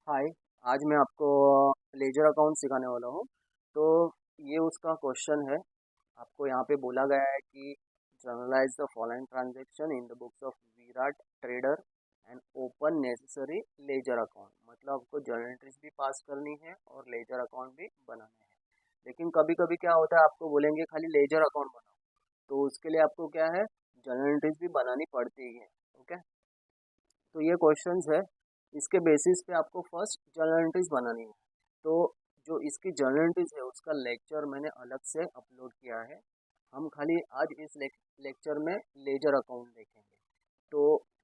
हाय। आज मैं आपको लेजर अकाउंट सिखाने वाला हूँ। तो ये उसका क्वेश्चन है। आपको यहाँ पे बोला गया है कि generalized the following transaction in the books of Virat trader and open necessary ledger account. मतलब आपको जर्नल एंट्रीज भी पास करनी है और लेजर अकाउंट भी बनाना है। लेकिन कभी कभी क्या होता है, आपको बोलेंगे खाली लेजर अकाउंट बनाओ, तो उसके लिए आपको क्या है, जर्नल एंट्रीज भी बनानी पड़ती है। ओके। तो ये क्वेश्चंस है, इसके बेसिस पे आपको फर्स्ट जर्नल एंट्रीज बनानी है। तो जो इसकी जर्नल एंट्रीज है उसका लेक्चर मैंने अलग से अपलोड किया है। हम खाली आज इस लेक्चर में लेजर अकाउंट देखेंगे। तो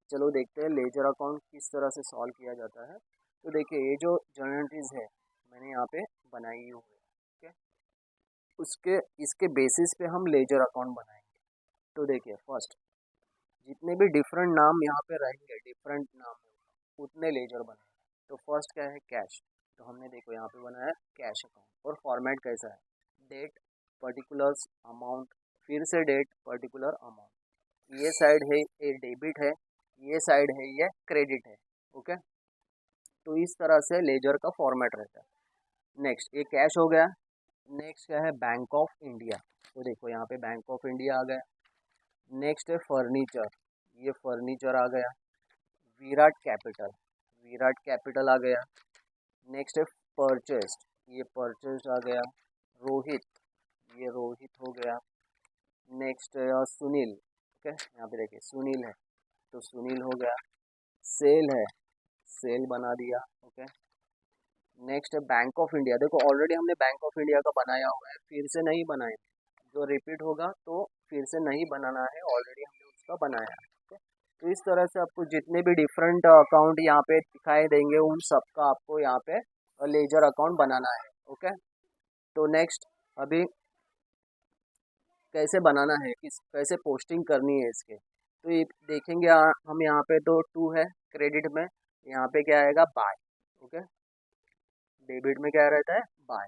चलो देखते हैं लेजर अकाउंट किस तरह से सॉल्व किया जाता है। तो देखिए, ये जो जर्नल एंट्रीज है मैंने यहाँ पे बनाई हुई है। ठीक है। उसके इसके बेसिस पे हम लेजर अकाउंट बनाएंगे। तो देखिए, फर्स्ट जितने भी डिफरेंट नाम यहाँ पे रहेंगे, डिफरेंट नाम में उतने लेजर बनाएंगे। तो फर्स्ट क्या है, कैश। तो हमने देखो यहाँ पे बनाया कैश अकाउंट। और फॉर्मेट कैसा है, डेट, पर्टिकुलर्स, अमाउंट, फिर से डेट, पर्टिकुलर, अमाउंट। ये साइड है ये डेबिट है, ये साइड है ये क्रेडिट है। ओके। तो इस तरह से लेजर का फॉर्मेट रहता है। नेक्स्ट ये कैश हो गया। नेक्स्ट क्या है, बैंक ऑफ इंडिया। तो देखो यहाँ पे बैंक ऑफ इंडिया आ गया। नेक्स्ट है फर्नीचर, ये फर्नीचर आ गया। विराट कैपिटल, विराट कैपिटल आ गया। नेक्स्ट है परचेस्ड, ये परचेस्ड आ गया। रोहित, ये रोहित हो गया। नेक्स्ट है सुनील। ओके, यहाँ पे देखिए सुनील है, तो सुनील हो गया। सेल है, सेल बना दिया। ओके। नेक्स्ट है बैंक ऑफ इंडिया। देखो ऑलरेडी हमने बैंक ऑफ इंडिया का बनाया हुआ है, फिर से नहीं बनाए। जो रिपीट होगा तो फिर से नहीं बनाना है, ऑलरेडी हमने उसका बनाया है। ठीक है? तो इस तरह से आपको जितने भी डिफरेंट अकाउंट यहाँ पे दिखाई देंगे उन सबका आपको यहाँ पे लेजर अकाउंट बनाना है। ओके। तो नेक्स्ट, अभी कैसे बनाना है, किस कैसे पोस्टिंग करनी है इसके, तो ये देखेंगे। हम यहाँ पे तो टू है क्रेडिट में, यहाँ पे क्या आएगा, बाय। ओके। डेबिट में क्या रहता है, बाय।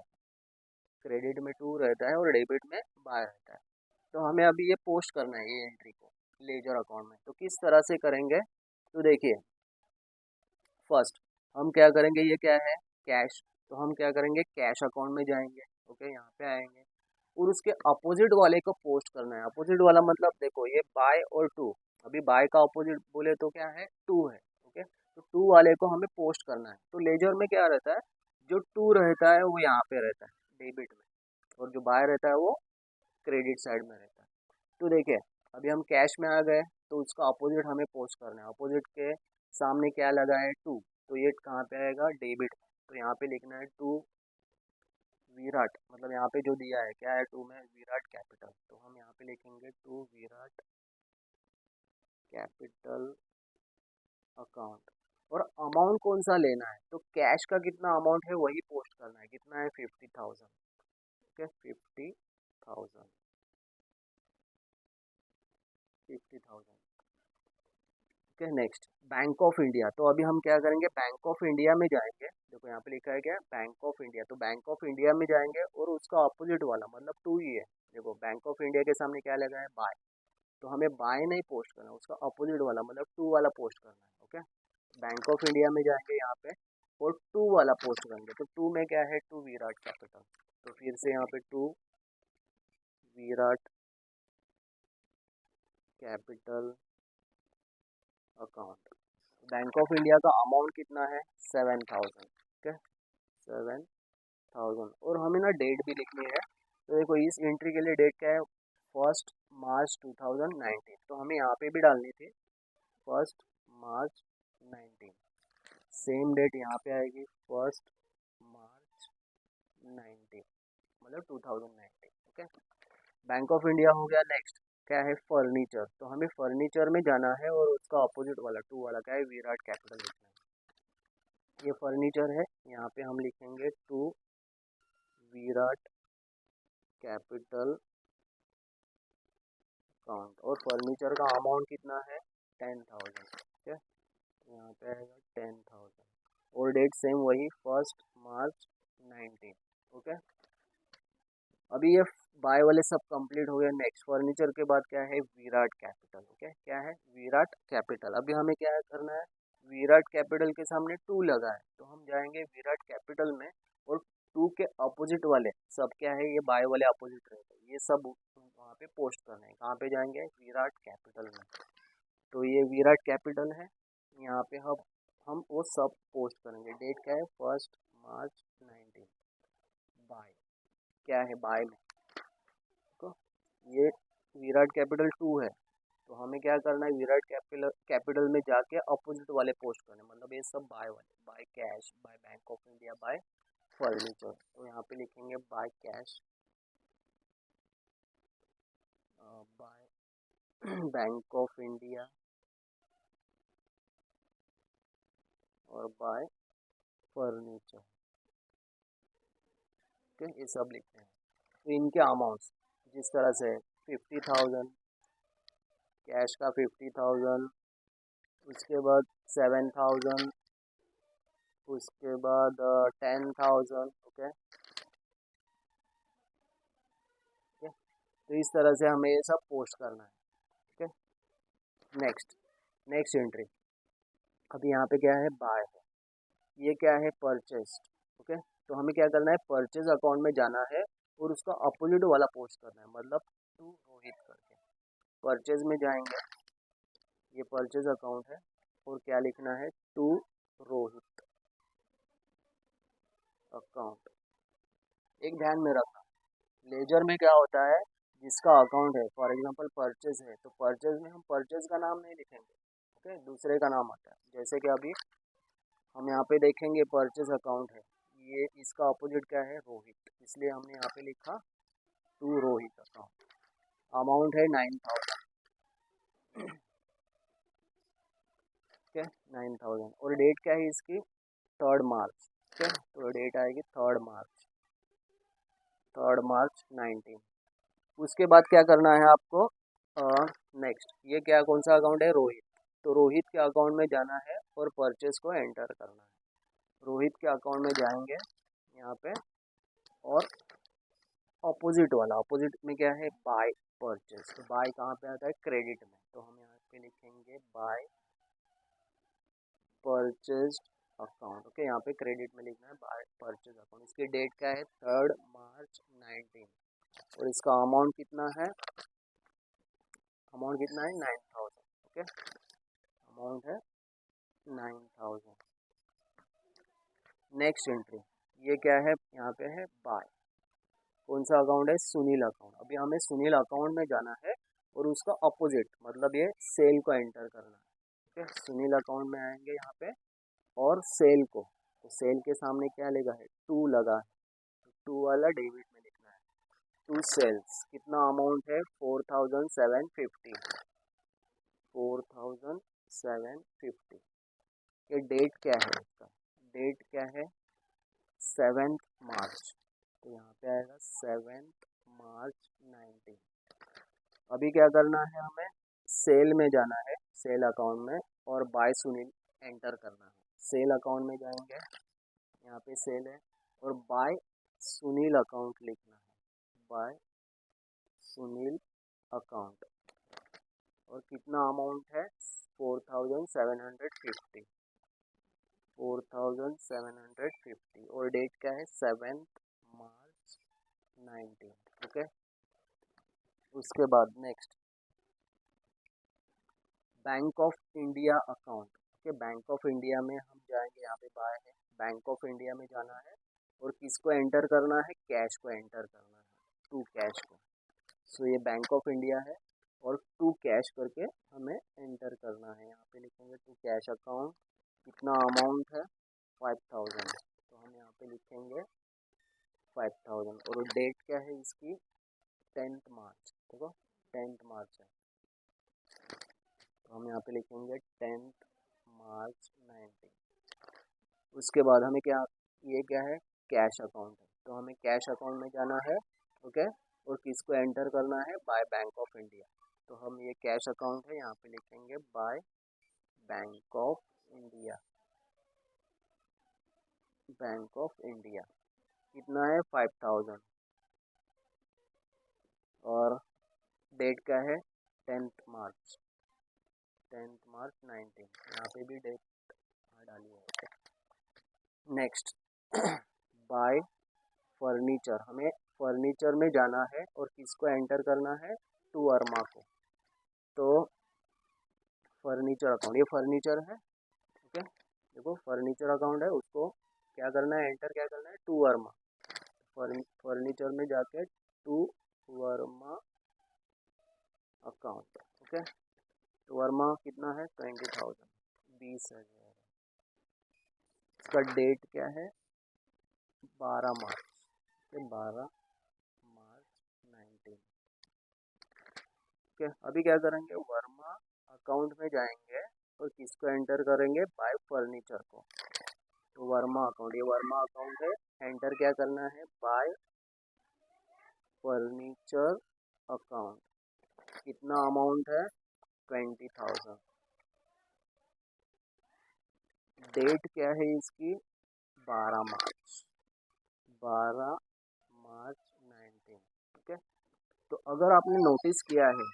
क्रेडिट में टू रहता है और डेबिट में बाय रहता है। तो हमें अभी ये पोस्ट करना है ये एंट्री को लेजर अकाउंट में। तो किस तरह से करेंगे, तो देखिए फर्स्ट हम क्या करेंगे, ये क्या है, कैश। तो हम क्या करेंगे, कैश अकाउंट में जाएंगे। ओके, यहाँ पे आएंगे और उसके अपोजिट वाले को पोस्ट करना है। अपोजिट वाला मतलब देखो ये बाय और टू। अभी बाय का अपोजिट बोले तो क्या है, टू है। ओके, तो टू वाले को हमें पोस्ट करना है। तो लेजर में क्या रहता है, जो टू रहता है वो यहाँ पे रहता है डेबिट में, और जो बाय रहता है वो क्रेडिट साइड में रहता है। तो देखिए, अभी हम कैश में आ गए, तो उसका अपोजिट हमें पोस्ट करना है। अपोजिट के सामने क्या लगा है, टू, तो ये कहाँ पे आएगा, डेबिट में। तो यहाँ पे लिखना है टू विराट, मतलब यहाँ पे जो दिया है क्या है, टू में विराट कैपिटल। तो हम यहाँ पे लिखेंगे टू विराट कैपिटल अकाउंट। और अमाउंट कौन सा लेना है, तो कैश का कितना अमाउंट है वही पोस्ट करना है। कितना है, 50,000। Okay, 50,000, 50,000। Okay. Next bank of India. तो अभी हम क्या करेंगे, बैंक ऑफ इंडिया में जाएंगे। देखो यहाँ पे लिखा है क्या, बैंक ऑफ इंडिया। तो बैंक ऑफ इंडिया में जाएंगे और उसका अपोजिट वाला मतलब टू ही है। देखो बैंक ऑफ इंडिया के सामने क्या लगा है, बाय। तो हमें बाय नहीं पोस्ट करना, उसका अपोजिट वाला मतलब टू वाला पोस्ट करना है। ओके। बैंक ऑफ इंडिया में जाएंगे यहाँ पे और टू वाला पोस्ट करेंगे। तो टू में क्या है, टू विराट कैपिटल। तो फिर से यहाँ पे to Virat capital account. Bank of India का अमाउंट कितना है, 7,000। ठीक है, 7,000। और हमें ना डेट भी लिखनी है। तो देखो इस एंट्री के लिए डेट क्या है, 1 मार्च 2019। तो हमें यहाँ पे भी डालनी थी 1 मार्च 19। सेम डेट यहाँ पे आएगी 1 मार्च 19, मतलब 2019। ओके। बैंक ऑफ इंडिया हो गया। नेक्स्ट क्या है, फर्नीचर। तो हमें फर्नीचर में जाना है और उसका अपोजिट वाला टू वाला क्या है, विराट कैपिटल लिखना है। ये फर्नीचर है, यहाँ पे हम लिखेंगे टू विराट कैपिटल अकाउंट। और फर्नीचर का अमाउंट कितना है, 10,000। ठीक है, यहाँ पे आएगा 10,000। और डेट सेम वही 1 मार्च 19। ओके। अभी ये बाय वाले सब कंप्लीट हो गया। नेक्स्ट फर्नीचर के बाद क्या है, विराट कैपिटल। ओके, क्या है, विराट कैपिटल। अभी हमें क्या करना है, विराट कैपिटल के सामने टू लगा है तो हम जाएंगे विराट कैपिटल में, और टू के अपोजिट वाले सब क्या है, ये बाय वाले अपोजिट रहेगा, ये सब वहाँ पे पोस्ट करना है। कहाँ पे जाएंगे, विराट कैपिटल में। तो ये विराट कैपिटल है, यहाँ पे हम वो सब पोस्ट करेंगे। डेट क्या है, 1 मार्च 19। बाय क्या है, बाय में तो ये विराट कैपिटल 2 है, तो हमें क्या करना है, विराट कैपिटल में जाके अपोजिट वाले पोस्ट करने, मतलब ये सब बाय वाले, by cash, by bank of India, bye furniture. तो यहाँ पे लिखेंगे by cash, by bank of India और बाय फर्नीचर। ठीक है, ये सब लिखते हैं। तो इनके अमाउंट्स जिस तरह से 50,000 कैश का, 50,000, उसके बाद 7,000, उसके बाद 10,000। ओके, तो इस तरह से हमें ये सब पोस्ट करना है। ठीक है, नेक्स्ट एंट्री। अभी यहाँ पे क्या है, बाय है, ये क्या है, परचेस्ड। ओके, तो हमें क्या करना है, परचेज अकाउंट में जाना है और उसका अपोजिट वाला पोस्ट करना है, मतलब टू रोहित करके परचेज में जाएंगे। ये परचेज अकाउंट है और क्या लिखना है, टू रोहित अकाउंट। एक ध्यान में रखना, लेजर में क्या होता है, जिसका अकाउंट है, फॉर एग्जांपल परचेज है, तो परचेज में हम परचेज का नाम नहीं लिखेंगे। ओके, दूसरे का नाम आता है। जैसे कि अभी हम यहाँ पे देखेंगे परचेज अकाउंट है, ये इसका अपोजिट क्या है, रोहित, इसलिए हमने यहाँ पे लिखा टू रोहित अकाउंट। अमाउंट है 9,000। ठीक है, 9,000, और डेट क्या है इसकी, 3 मार्च। ठीक है, तो डेट आएगी 3 मार्च 19। उसके बाद क्या करना है आपको, नेक्स्ट, ये क्या, कौन सा अकाउंट है, रोहित। तो रोहित के अकाउंट में जाना है और परचेज को एंटर करना है। रोहित के अकाउंट में जाएंगे यहाँ पे, और अपोजिट वाला, अपोजिट में क्या है, बाय परचेज। तो बाय कहाँ पे आता है, क्रेडिट में, तो हम यहाँ पे लिखेंगे बाय परचेज अकाउंट। ओके, यहाँ पे क्रेडिट में लिखना है बाय परचेज अकाउंट। इसकी डेट क्या है, 3 मार्च 19, और इसका अमाउंट कितना है, 9,000। ओके, अमाउंट है 9,000। नेक्स्ट एंट्री, ये क्या है, यहाँ पे है बाय, कौन सा अकाउंट है, सुनील अकाउंट। अभी हमें सुनील अकाउंट में जाना है और उसका अपोजिट, मतलब ये सेल को एंटर करना है। ठीक है, सुनील अकाउंट में आएंगे यहाँ पे, और सेल को, तो सेल के सामने क्या लगा है, टू लगा है, तो टू वाला डेबिट में लिखना है। टू सेल्स, कितना अमाउंट है, 4,750, 4,750। ये डेट क्या है इसका, डेट क्या है, 7 मार्च, तो यहाँ पे आएगा 7 मार्च 19। अभी क्या करना है, हमें सेल में जाना है, सेल अकाउंट में, और बाय सुनील एंटर करना है। सेल अकाउंट में जाएंगे, यहाँ पे सेल है, और बाय सुनील अकाउंट लिखना है, बाय सुनील अकाउंट, और कितना अमाउंट है, 4,750, 4,750, और डेट क्या है, 7 मार्च 19। ओके, उसके बाद next, bank of India account. Okay, bank of India में हम जाएंगे, यहाँ पे बाय है, बैंक ऑफ इंडिया में जाना है, और किसको एंटर करना है, कैश को एंटर करना है, टू कैश को। सो ये बैंक ऑफ इंडिया है, और टू कैश करके हमें एंटर करना है। यहाँ पे लिखेंगे टू कैश अकाउंट, कितना अमाउंट है, 5,000, तो हम यहाँ पे लिखेंगे 5,000, और डेट क्या है इसकी, 10 मार्च। देखो 10 मार्च है, तो हम यहाँ पे लिखेंगे 10 मार्च 19। उसके बाद हमें क्या, ये क्या है, कैश अकाउंट है, तो हमें कैश अकाउंट में जाना है। ओके, और किसको एंटर करना है, बाय बैंक ऑफ इंडिया, तो हम ये कैश अकाउंट है, यहाँ पे लिखेंगे by bank of India, bank of India, कितना है, 5,000, और डेट क्या है, 10 मार्च 19। यहाँ पे भी डेट यहाँ डालिए। नेक्स्ट बाय फर्नीचर, हमें फर्नीचर में जाना है और किसको एंटर करना है, टू वर्मा को। तो फर्नीचर अकाउंट, ये फर्नीचर है, ओके, देखो फर्नीचर अकाउंट है, उसको क्या करना है, एंटर क्या करना है, टू वर्मा। फर्नीचर में जाके to Verma account, okay. To Verma कितना है, 20,000, 20,000। इसका डेट क्या है, 12 मार्च, 12 मार्च 19। ओके, अभी क्या करेंगे, वर्मा अकाउंट में जाएंगे और किसको एंटर करेंगे, बाय फर्नीचर को। तो वर्मा अकाउंट, ये वर्मा अकाउंट है, एंटर क्या करना है, बाय फर्नीचर अकाउंट। कितना अमाउंट है, 20,000। डेट क्या है इसकी, 12 मार्च, 12 मार्च 19, ठीक है। तो अगर आपने नोटिस किया है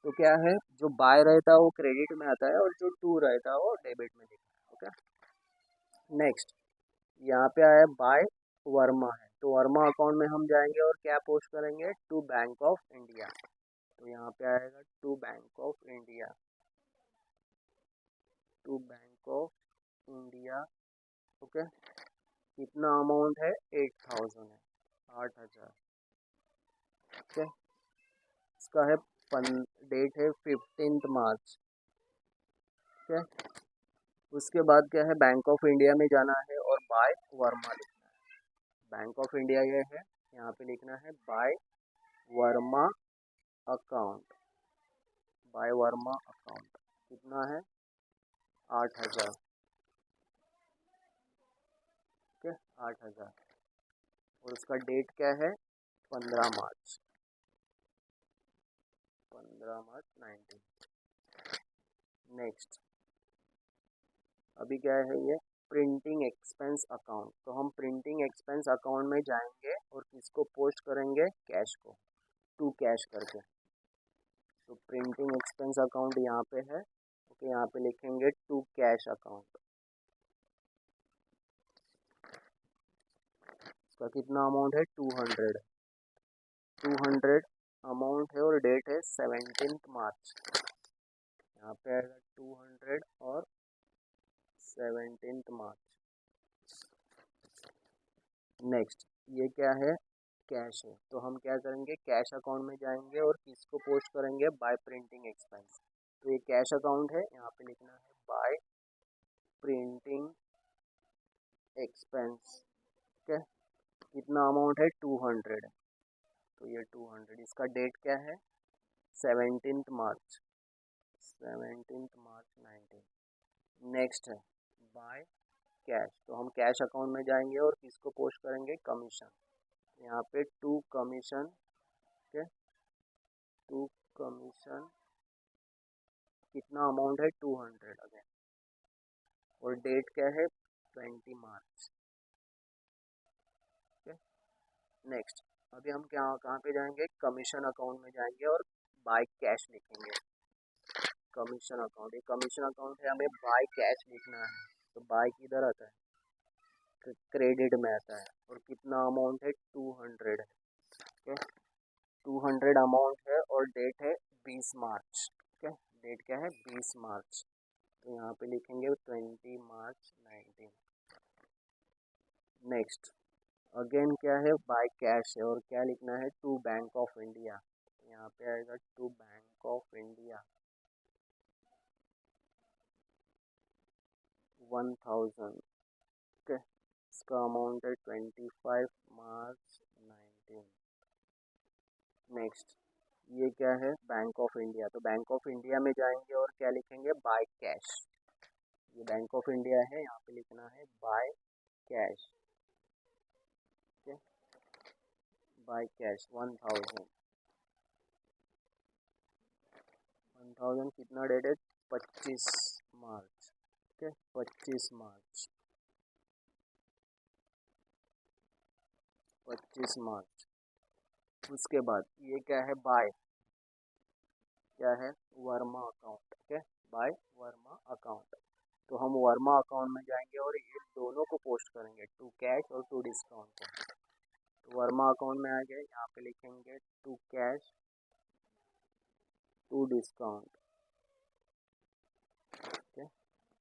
तो क्या है, जो बाय रहता है वो क्रेडिट में आता है और जो टू रहता है वो डेबिट में दिखता है, ओके। नेक्स्ट यहाँ पे आया बाय वर्मा है, तो वर्मा अकाउंट में हम जाएंगे और क्या पोस्ट करेंगे, टू बैंक ऑफ इंडिया। तो यहाँ पे आएगा to Bank of India, to Bank of India, okay. कितना अमाउंट है, 8,000 है, 8,000, ओके। इसका है डेट है 15 मार्च, ठीक है। उसके बाद क्या है, बैंक ऑफ इंडिया में जाना है और बाय वर्मा लिखना है। बैंक ऑफ इंडिया ये है, यहाँ पे लिखना है by Verma account, by Verma account. कितना है, 8,000, ठीक है, 8,000। और उसका डेट क्या है, 15 मार्च, 15 मार्च 19। नेक्स्ट अभी क्या है, ये प्रिंटिंग एक्सपेंस अकाउंट। तो हम प्रिंटिंग एक्सपेंस अकाउंट में जाएंगे और किसको पोस्ट करेंगे, कैश को, टू कैश करके। तो प्रिंटिंग एक्सपेंस अकाउंट यहाँ पे है, ओके, यहाँ पे लिखेंगे टू कैश अकाउंट। इसका कितना अमाउंट है, 200, 200 अमाउंट है और डेट है 17 मार्च। यहाँ पे आएगा 200 और 17 मार्च। नेक्स्ट ये क्या है, कैश है, तो हम क्या करेंगे, कैश अकाउंट में जाएंगे और किसको पोस्ट करेंगे, बाय प्रिंटिंग एक्सपेंस। तो ये कैश अकाउंट है, यहाँ पे लिखना है बाय प्रिंटिंग एक्सपेंस, ठीक है। कितना अमाउंट है, 200, तो ये 200। इसका डेट क्या है, 17 मार्च, 17 मार्च 19। नेक्स्ट है बाय कैश, तो हम कैश अकाउंट में जाएंगे और किसको पोस्ट करेंगे, कमीशन। यहाँ पे टू कमीशन, ठीक है, टू कमीशन। कितना अमाउंट है, 200 अगेन, और डेट क्या है, 20 मार्च, ठीक है। नेक्स्ट अभी हम क्या कहाँ पे जाएंगे, कमीशन अकाउंट में जाएंगे और बाय कैश लिखेंगे, कमीशन अकाउंट। ये कमीशन अकाउंट है, हमें बाय कैश लिखना है। तो बाय किधर आता है, क्रेडिट में आता है, और कितना अमाउंट है, 200 है, ठीक है। 200 अमाउंट है और डेट है 20 मार्च, ठीक है। डेट क्या है, 20 मार्च, तो यहाँ पे लिखेंगे 20 मार्च 19। नेक्स्ट अगेन क्या है, बाय कैश है और क्या लिखना है, टू बैंक ऑफ इंडिया। यहाँ पे आएगा टू बैंक ऑफ इंडिया, 1,000, ठीक है। इसका अमाउंट है 25 मार्च 19। नेक्स्ट ये क्या है, बैंक ऑफ इंडिया। तो बैंक ऑफ इंडिया में जाएंगे और क्या लिखेंगे, बाय कैश। ये बैंक ऑफ इंडिया है, यहाँ पे लिखना है बाय कैश, ठीक है, बाय कैश 1,000, 1,000। कितना डेट है, 25 मार्च, ठीक है, 25 मार्च, 25 मार्च। उसके बाद ये क्या है, बाय क्या है, वर्मा अकाउंट, ठीक है, बाय वर्मा अकाउंट। तो हम वर्मा अकाउंट में जाएंगे और ये दोनों को पोस्ट करेंगे, टू कैश और टू डिस्काउंट को। तो वर्मा अकाउंट में आ गए, यहाँ पे लिखेंगे टू कैश टू डिस्काउंट। ठीक है,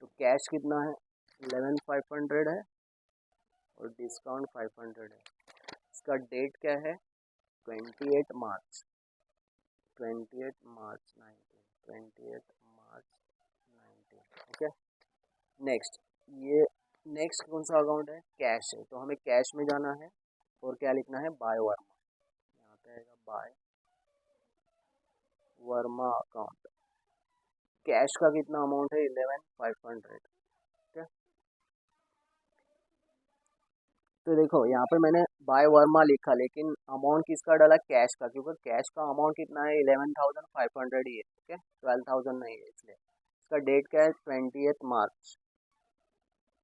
तो कैश कितना है 11,500 है और डिस्काउंट 500 है। इसका डेट क्या है 28 मार्च 28 मार्च 19। ओके, नेक्स्ट ये नेक्स्ट कौन सा अकाउंट है कैश है, तो हमें कैश में जाना है और क्या लिखना है बाय वर्मा। यहाँ पे आएगा बाय वर्मा अकाउंट। कैश का कितना अमाउंट है 11,500। ठीक है, तो देखो यहाँ पे मैंने बाय वर्मा लिखा लेकिन अमाउंट किसका डाला कैश का, क्योंकि कैश का अमाउंट कितना है 11,500 ही है। ठीक है, 12,000 नहीं है इसलिए। इसका डेट क्या है 28 मार्च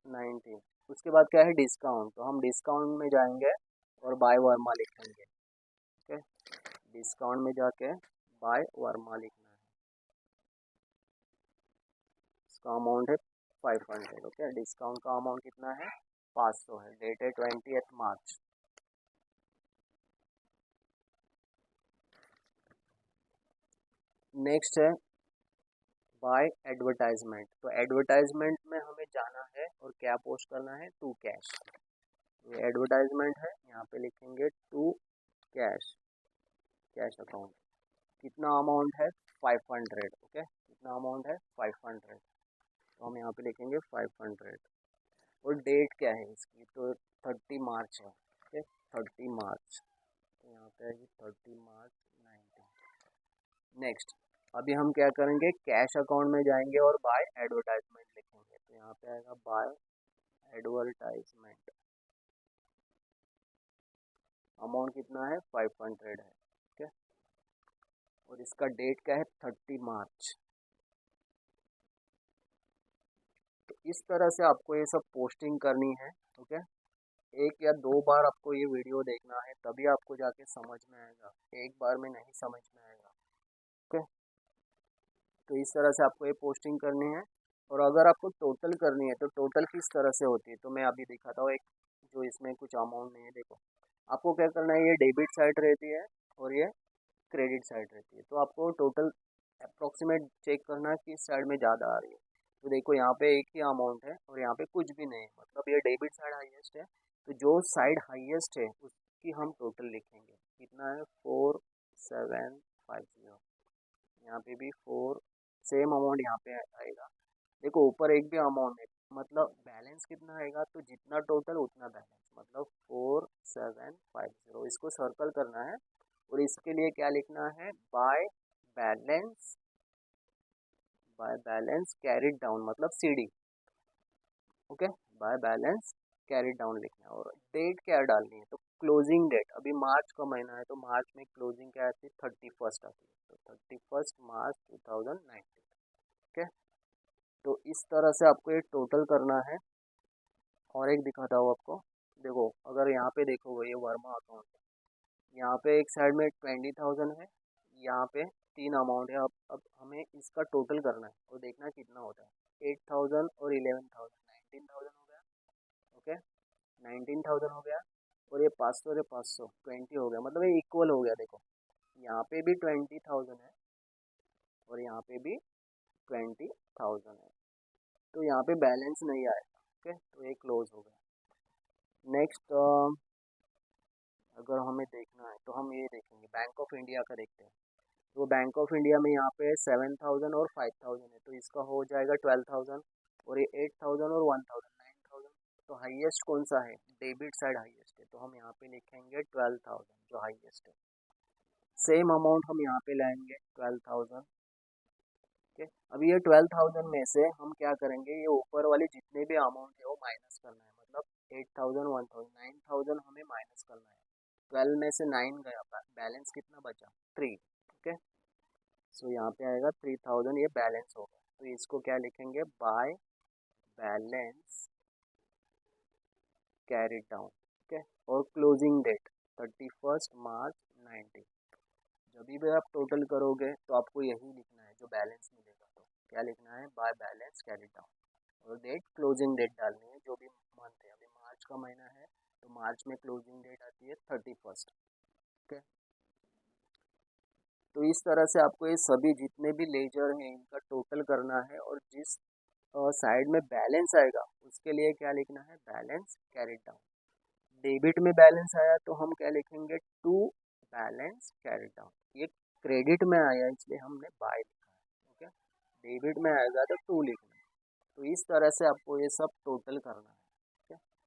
19। उसके बाद क्या है डिस्काउंट, तो हम डिस्काउंट में जाएंगे और बाय वर्मा लिखेंगे। ठीक है, डिस्काउंट में जाके बाय वर्मा लिखना है। इसका अमाउंट है 500। ओके, डिस्काउंट का अमाउंट कितना है 500 है। डेट है 28 मार्च। नेक्स्ट है बाय एडवर्टाइजमेंट। तो एडवर्टाइजमेंट में हमें जाना है और क्या पोस्ट करना है टू कैश। ये एडवर्टाइजमेंट है, यहाँ पे लिखेंगे टू कैश कैश अकाउंट। कितना अमाउंट है 500। ओके, कितना अमाउंट है 500, तो हम यहाँ पे लिखेंगे 500। और डेट क्या है इसकी तो 30 मार्च है। ओके, 30 मार्च, तो यहाँ पे आएगी 30 मार्च 19। नेक्स्ट अभी हम क्या करेंगे कैश अकाउंट में जाएंगे और बाय एडवर्टाइजमेंट लिखेंगे। तो यहाँ पे आएगा बाय एडवर्टाइजमेंट। अमाउंट कितना है 500 है। ठीक है, और इसका डेट क्या है 30 मार्च। तो इस तरह से आपको ये सब पोस्टिंग करनी है। ओके, एक या दो बार आपको ये वीडियो देखना है तभी आपको जाके समझ में आएगा, एक बार में नहीं समझ में आएगा। ओके, तो इस तरह से आपको ये पोस्टिंग करनी है। और अगर आपको टोटल करनी है तो टोटल किस तरह से होती है तो मैं अभी दिखाता हूँ। एक जो इसमें कुछ अमाउंट नहीं है, देखो आपको क्या करना है, ये डेबिट साइड रहती है और ये क्रेडिट साइड रहती है। तो आपको टोटल अप्रोक्सीमेट चेक करना है किस साइड में ज़्यादा आ रही है। तो देखो यहाँ पे एक ही अमाउंट है और यहाँ पे कुछ भी नहीं है, मतलब ये डेबिट साइड हाईएस्ट है। तो जो साइड हाईएस्ट है उसकी हम टोटल लिखेंगे। कितना है 4750। यहाँ पे भी 4 सेम अमाउंट यहाँ पे आएगा। देखो ऊपर एक भी अमाउंट है, मतलब बैलेंस कितना आएगा तो जितना टोटल उतना बैलेंस, मतलब 4750। इसको सर्कल करना है और इसके लिए क्या लिखना है balance by balance carried down, मतलब CD. Okay, by balance carried down लिखना है। और डेट क्या डालनी है तो क्लोजिंग डेट, अभी मार्च का महीना है तो मार्च में क्लोजिंग क्या आती है 31 आती है, तो 31 मार्च 2019। ओके, तो इस तरह से आपको ये टोटल करना है। और एक दिखाता हूँ आपको, देखो अगर यहाँ पे देखोगे ये वर्मा अकाउंट है, यहाँ पे एक साइड में 20,000 है, यहाँ पे तीन अमाउंट है। अब हमें इसका टोटल करना है और देखना कितना होता है। 8,000 और 11,000, 19,000 हो गया। ओके, 19,000 हो गया और ये 500 और 500 20 हो गया, मतलब ये इक्वल हो गया। देखो यहाँ पे भी 20,000 है और यहाँ पे भी 20,000 है, तो यहाँ पे बैलेंस नहीं आएगा। ओके, तो ये क्लोज हो गया। नेक्स्ट अगर हमें देखना है तो हम ये देखेंगे बैंक ऑफ इंडिया का देखते हैं। तो बैंक ऑफ इंडिया में यहाँ पे 7,000 और 5,000 है, तो इसका हो जाएगा 12,000। और ये 8,000 और 1,000 9,000। तो हाईएस्ट कौन सा है डेबिट साइड हाईएस्ट है, तो हम यहाँ पे लिखेंगे 12,000 जो हाईएस्ट है। सेम अमाउंट हम यहाँ पे लाएंगे 12,000। ठीक है, अब ये 12,000 में से हम क्या करेंगे, ये ऊपर वाले जितने भी अमाउंट है वो माइनस करना है, मतलब 8,000 1,000 9,000 हमें माइनस करना है। 12 में से 9 गया, बैलेंस कितना बचा 3। ओके, सो यहाँ पे आएगा 3,000, ये बैलेंस होगा। तो इसको क्या लिखेंगे बाय बैलेंस कैरिड डाउन। ठीक है, और क्लोजिंग डेट 31 मार्च 19। जब भी आप टोटल करोगे तो आपको यही लिखना है जो बैलेंस मिलेगा, तो क्या लिखना है बाय बैलेंस कैरिड डाउन। और डेट क्लोजिंग डेट डालनी है, जो भी मंथ है। अभी मार्च का महीना है तो मार्च में क्लोजिंग डेट आती है 31st। ओके, तो इस तरह से आपको ये सभी जितने भी लेजर हैं इनका टोटल करना है, और जिस साइड में बैलेंस आएगा उसके लिए क्या लिखना है, बैलेंस कैरिड डाउन। डेबिट में बैलेंस आया तो हम क्या लिखेंगे, टू बैलेंस कैरिड डाउन। ये क्रेडिट में आया इसलिए हमने बाय लिखा है। ओके, डेबिट में आएगा तो टू लिखना है। तो इस तरह से आपको ये सब टोटल करना है।